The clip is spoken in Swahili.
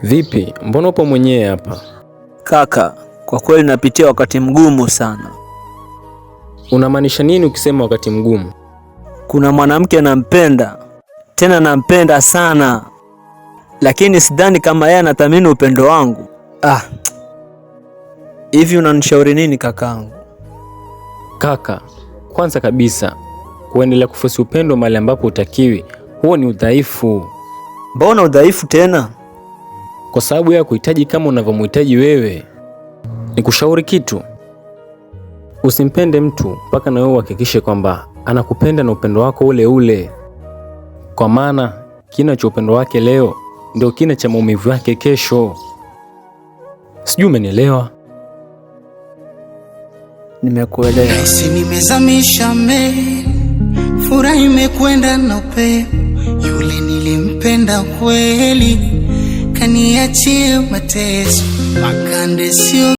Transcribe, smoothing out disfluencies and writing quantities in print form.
Vipi, mbona upo mwenyewe hapa? Kaka, kwa kweli napitia wakati mgumu sana. Unamaanisha nini ukisema wakati mgumu? Kuna mwanamke nampenda, tena nampenda sana, lakini sidhani kama yeye anathamini upendo wangu. Hivi unanishauri nini kakangu? Kaka, kwanza kabisa, kuendelea kufosi upendo mahali ambapo utakiwi, huo ni udhaifu. Mbona udhaifu tena? Kwa sababu ya kuhitaji kama unavyomhitaji wewe. Nikushauri kitu, usimpende mtu mpaka na wewe uhakikishe kwamba anakupenda na upendo wako ule ule. Kwa maana kina cha upendo wake leo ndio kina cha maumivu yake kesho. Sijui umenielewa? Nimekuelewa. Si nimezamisha meli, furaha imekwenda na upepo. Yule nilimpenda kweli, kaniachia mateso, makande sio